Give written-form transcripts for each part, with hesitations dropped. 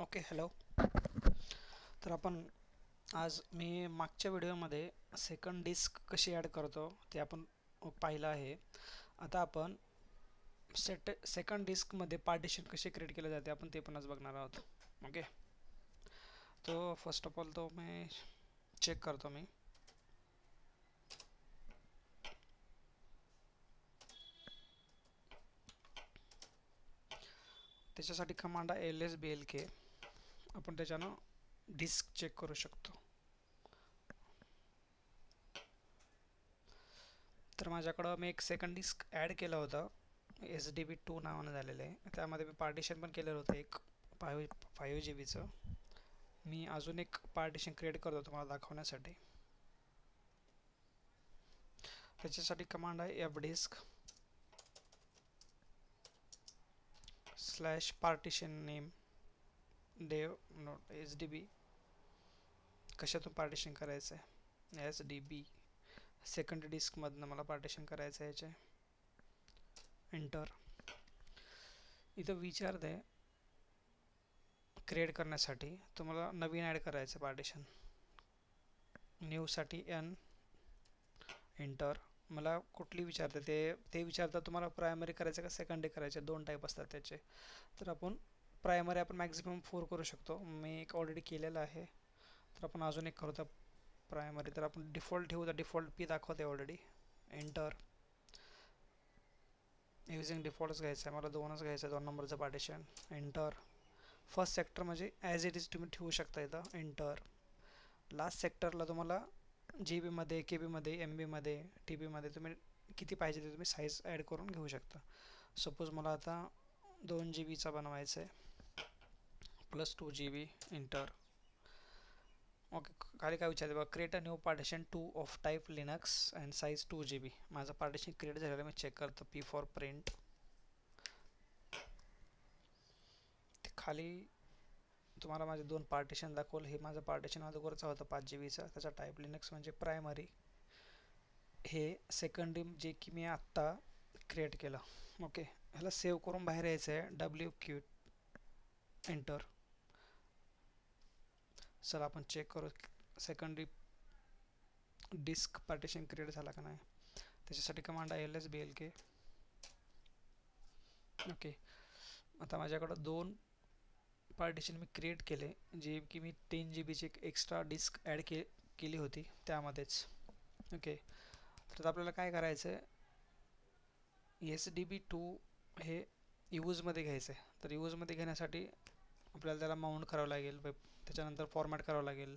Okay hello. तर आपण आज मी मागच्या व्हिडिओमध्ये सेकंड डिस्क कशी ॲड करतो ते आपण पाहिलं आहे. आता आपण सेकंड डिस्कमध्ये पार्टिशन कसे क्रिएट केले जाते आपण ते पण आज बघणार आहोत. ओके, तो फर्स्ट ऑफ ऑल तो मी चेक करतो. मी त्याच्यासाठी कमांड आहे LSBLK. आपण त्याच्यानं डिस्क चेक करू शकतो. तर माझ्याकडं मी एक सेकंड डिस्क ॲड केलं होतं, SDB2 नावानं झालेलं आहे. त्यामध्ये मी पार्टिशन पण केलेलं होतं एक 5 GB चं. मी अजून एक पार्टिशन क्रिएट करतो तुम्हाला दाखवण्यासाठी. त्याच्यासाठी कमांड आहे fdisk /partition name dev note SDB. कशातून पार्टिशन करायचं आहे? SDB सेकंड डिस्कमधनं मला पार्टिशन करायचं आहे. याचे एंटर. इथं विचारते क्रिएट करण्यासाठी तुम्हाला नवीन ॲड करायचं पार्टिशन. न्यूसाठी N enter. मला कुठली विचारते ते विचारतं तुम्हाला प्रायमरी करायचं का सेकंडरी करायचे. दोन टाईप असतात त्याचे. तर आपण प्रायमरी आपण मॅक्झिमम 4 करू शकतो. मी एक ऑलरेडी केलेलं आहे, तर आपण अजून एक करू तर प्रायमरी. तर आपण डिफॉल्ट ठेवू, तर डिफॉल्ट P दाखवते ऑलरेडी. एंटर. युजिंग डिफॉल्टच घ्यायचं आहे मला, 2च घ्यायचं आहे, 2 नंबरचं पार्टिशन. एंटर. फर्स्ट सेक्टर म्हणजे ॲज इट इज तुम्ही ठेवू शकता इथं. एंटर. लास्ट सेक्टरला तुम्हाला GB मध्ये, KB मध्ये, MB मध्ये, TB मध्ये तुम्ही किती पाहिजे ते तुम्ही साईज ॲड करून घेऊ शकता. सपोज मला आता 2 GB चा बनवायचा आहे, +2 GB. एंटर. ओके, खाली काय विचारते बघा, create a new partition 2 of type Linux and size 2 GB. माझं पार्टिशन क्रिएट झालेलं मी चेक करतो. P for print. खाली तुम्हाला माझे 2 पार्टिशन दाखवलं. हे माझं पार्टिशन अगोदरचा होता 5 GB चा, त्याचा टाईप लिनक्स म्हणजे प्रायमरी. हे सेकंड जे की मी आत्ता क्रिएट केलं. ओके, ह्याला सेव्ह करून बाहेर यायचं आहे. WQ enter. चला आपण चेक करू सेकंडरी डिस्क पार्टिशन क्रिएट झाला का नाही. त्याच्यासाठी कमांड आहे LSBLK. ओके, आता माझ्याकडं 2 पार्टिशन मी क्रिएट केले, जे की मी 10 GB ची एक्स्ट्रा डिस्क ॲड केली होती त्यामध्येच. ओके, तर आपल्याला काय करायचं आहे, SDB2 हे यूजमध्ये घ्यायचं आहे. तर यूजमध्ये घेण्यासाठी आपल्याला त्याला माउंट करावं लागेल, त्याच्यानंतर फॉर्मॅट करावं लागेल.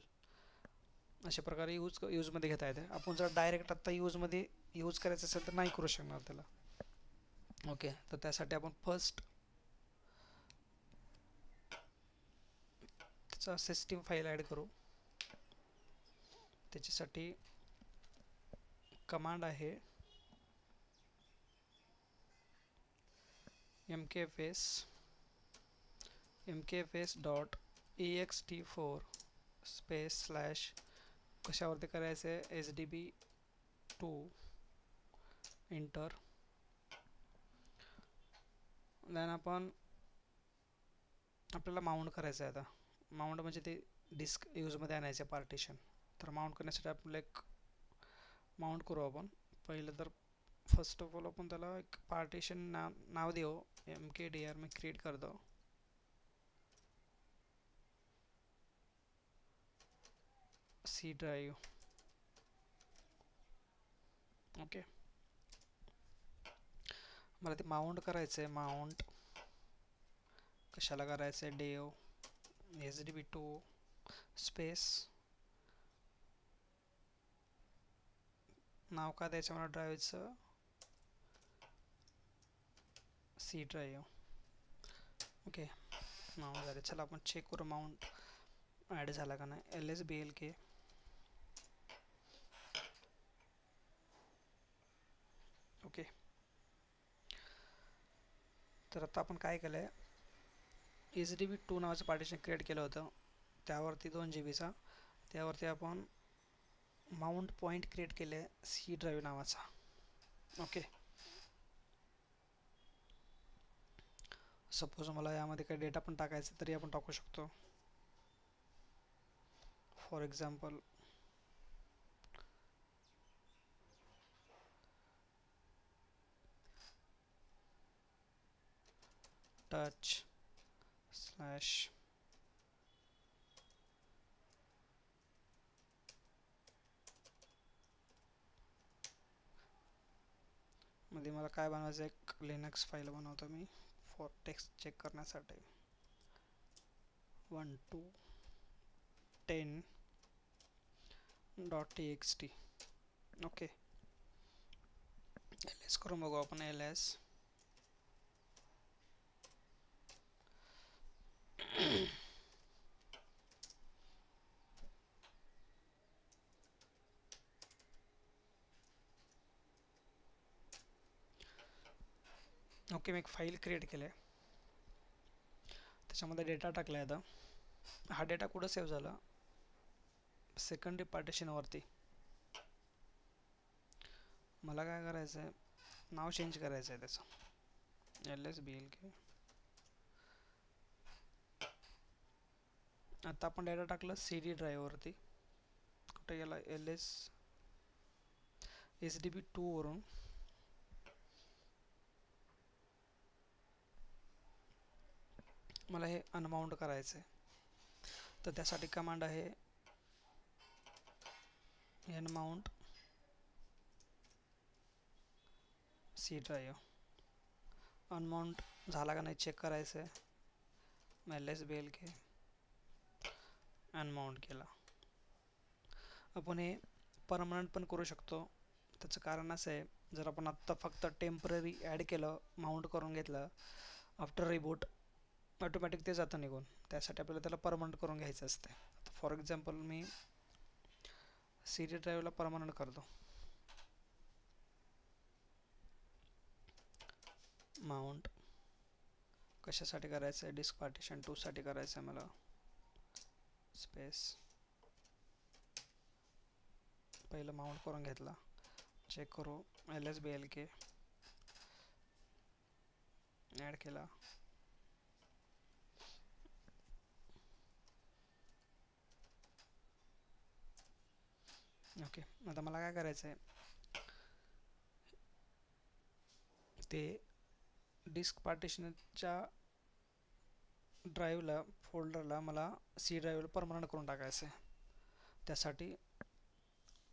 अशा प्रकारे यूजमध्ये घेता येते. आपण जर डायरेक्ट आत्ता यूजमध्ये यूज करायचं असेल तर नाही करू शकणार त्याला. ओके, तर त्यासाठी आपण फर्स्ट त्याचा सिस्टीम फाईल ॲड करू. त्याच्यासाठी कमांड आहे mkfs.ext4 / कशावरती करायचं आहे, SDB2. एंटर. देन आपल्याला माउंट करायचं आहे. आता माउंट म्हणजे ते डिस्क यूजमध्ये आणायचे पार्टिशन. तर माउंट करण्यासाठी आपल्याला एक माउंट करू आपण. पहिलं तर फर्स्ट ऑफ ऑल आपण त्याला एक पार्टिशन नाव देऊ. mkdir मी क्रिएट करतो. C drive. ओके, मला ते माउंट करायचं आहे. माउंट कशाला करायचं आहे, डेव SDB2 स्पेस नाव का द्यायचं मला ड्राईव्हचं, C ड्राईव्ह. ओके, माउंट झाले. चला आपण चेक करू माउंट ॲड झाला का नाही. LSBLK. ओके, तर आता आपण काय केलं आहे, SDB2 नावाचं पार्टिशन क्रिएट केलं होतं, त्यावरती 2 GB चा. त्यावरती आपण माउंट पॉईंट क्रिएट केले आहे C ड्राईव्ह नावाचा. ओके, सपोज मला यामध्ये काही डेटा पण टाकायचा तरी आपण टाकू शकतो. फॉर एक्झाम्पल टच स्लॅश मध्ये मला काय बनवायचं, एक लिनक्स फाईल बनवतो मी फॉर टेक्स्ट चेक करण्यासाठी. 1 to 10.txt. ओके, ls करून बघू आपण. ls ओके, मी एक फाईल क्रिएट केली आहे, त्याच्यामध्ये डेटा टाकला आहे. आता हा डेटा कुठं सेव्ह झाला, सेकंडरी पार्टिशनवरती. मला काय करायचं आहे, नाव चेंज करायचं आहे त्याचं, lsblk. आता आपण डेटा टाकला CD ड्राईव्हवरती. कुठे गेला, SDB2 वरून मला हे अनमाउंट करायचं आहे. तर त्यासाठी कमांड आहे अनमाउंट C ड्राईव्ह. अनमाउंट झाला का नाही चेक करायचं आहे. lsblk अनमाउंट केला. आपण हे परमनंट पण करू शकतो. त्याचं कारण असं आहे, जर आपण आत्ता फक्त टेम्पररी ॲड केलं, माउंट करून घेतलं, आफ्टर रिबूट ऑटोमॅटिक ते जातं निघून. त्यासाठी आपल्याला त्याला परमनंट करून घ्यायचं असते. फॉर एक्झाम्पल मी CD ड्राईव्हला परमनंट करतो. माउंट कशासाठी करायचं आहे, डिस्क पार्टिशन 2 साठी करायचं आहे मला. स्पेस पहिलं माउंट करून घेतला, चेक करू. lsblk ॲड केला. ओके, आता मला काय करायचं आहे, ते डिस्क पार्टिशनच्या ड्राईव्हला, फोल्डरला मला C ड्राईव्हला परमनंट करून टाकायचं आहे. त्यासाठी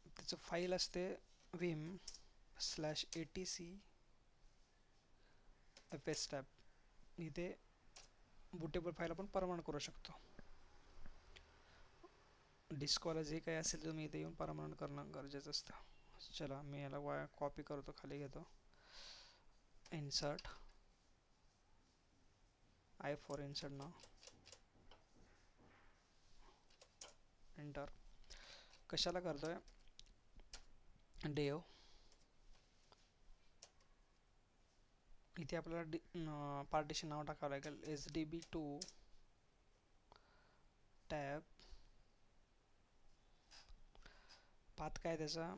त्याचं फाईल असते vim/atc/fstab. इथे बुटेबल फाईल आपण परमनंट करू शकतो. डिस्कवाला जे काही असेल तुम्ही इथे येऊन परमनंट करणं गरजेचं असतं. चला, मी याला कॉपी करतो, खाली घेतो. Insert I for insert now. Enter. कशाला करतोय, डेव. इथे आपल्याला पार्टिशन नाव टाकावं लागेल, SDB2 टॅब. पाथ काय त्याचा,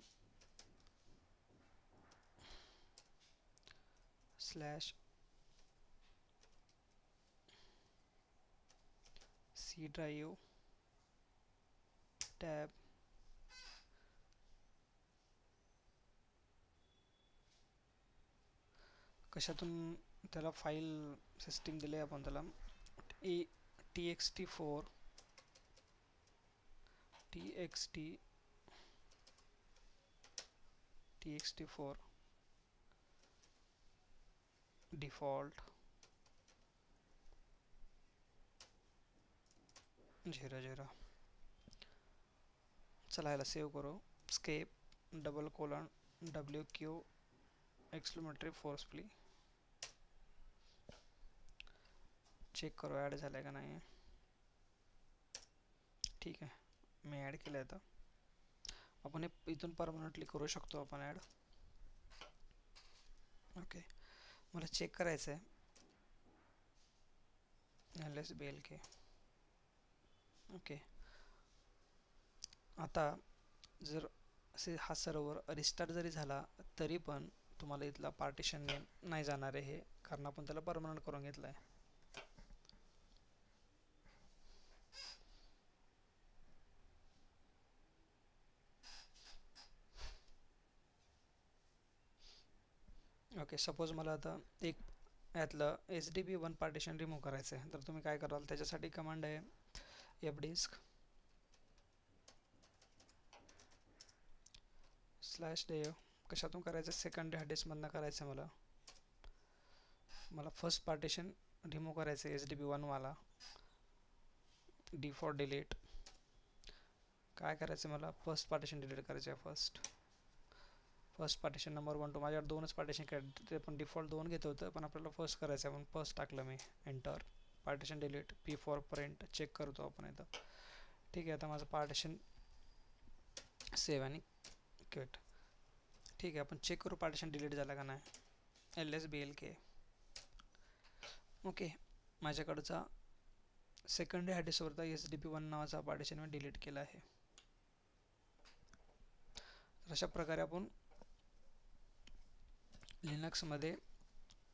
स्लॅश C ड्राईव्ह टॅब. कशातून त्याला फाईल सिस्टीम दिले आपण त्याला, txt4 डिफॉल्ट 00. चला याला सेव्ह करू. स्केप $WQ एक्सक्लेमेटरी फोर्सफुली. चेक करू ॲड झालं आहे का नाही. ठीक आहे, मी ॲड केलं आहे. आता आपण हे इथून परमनंटली करू शकतो आपण ॲड. ओके, मला चेक करायचं आहे lsblk. ओके, आता जर हा सर्व्हर रिस्टार्ट जरी झाला तरी पण तुम्हाला इथला पार्टिशन नेम नाही जाणार आहे, हे कारण आपण त्याला परमनंट करून घेतलं आहे. ओके, सपोज मला आता एक यातलं HDB1 पार्टिशन रिमूव्ह करायचं आहे, तर तुम्ही काय कराल? त्याच्यासाठी कमांड आहे fdisk /dev. कशातून करायचं? सेकंडरी हार्ड डिस्कमधनं करायचं आहे मला फर्स्ट पार्टिशन रिमूव्ह करायचं आहे HDB1 वाला. D for delete. काय करायचं मला? फर्स्ट पार्टिशन डिलीट करायचं आहे. First partition number 1 2. माझ्याकडे दोनच पार्टिशन केले, ते पण डिफॉल्ट 2 घेत होतं, पण आपल्याला फर्स्ट करायचं आहे, आपण फर्स्ट टाकलं मी. Enter. Partition delete. P for print. Check करतो आपण इथं. ठीक आहे, आता माझं पार्टिशन सेव्ह आणि क्विट. ठीक आहे, आपण चेक करू पार्टिशन डिलीट झालं का नाही. LSBLK. ओके, माझ्याकडचा सेकंडरी हार्ड डिस्कवरचा HDB1 नावाचा पार्टिशन मी डिलीट केला आहे. अशा प्रकारे आपण लिनक्समध्ये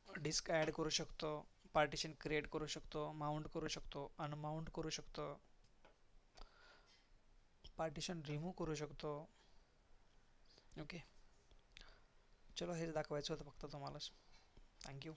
डिस्क ॲड करू शकतो, पार्टिशन क्रिएट करू शकतो, माउंट करू शकतो, अनमाउंट करू शकतो, पार्टिशन रिमूव्ह करू शकतो. ओके, चलो हेच दाखवायचं होतं फक्त तुम्हालाच. थँक्यू.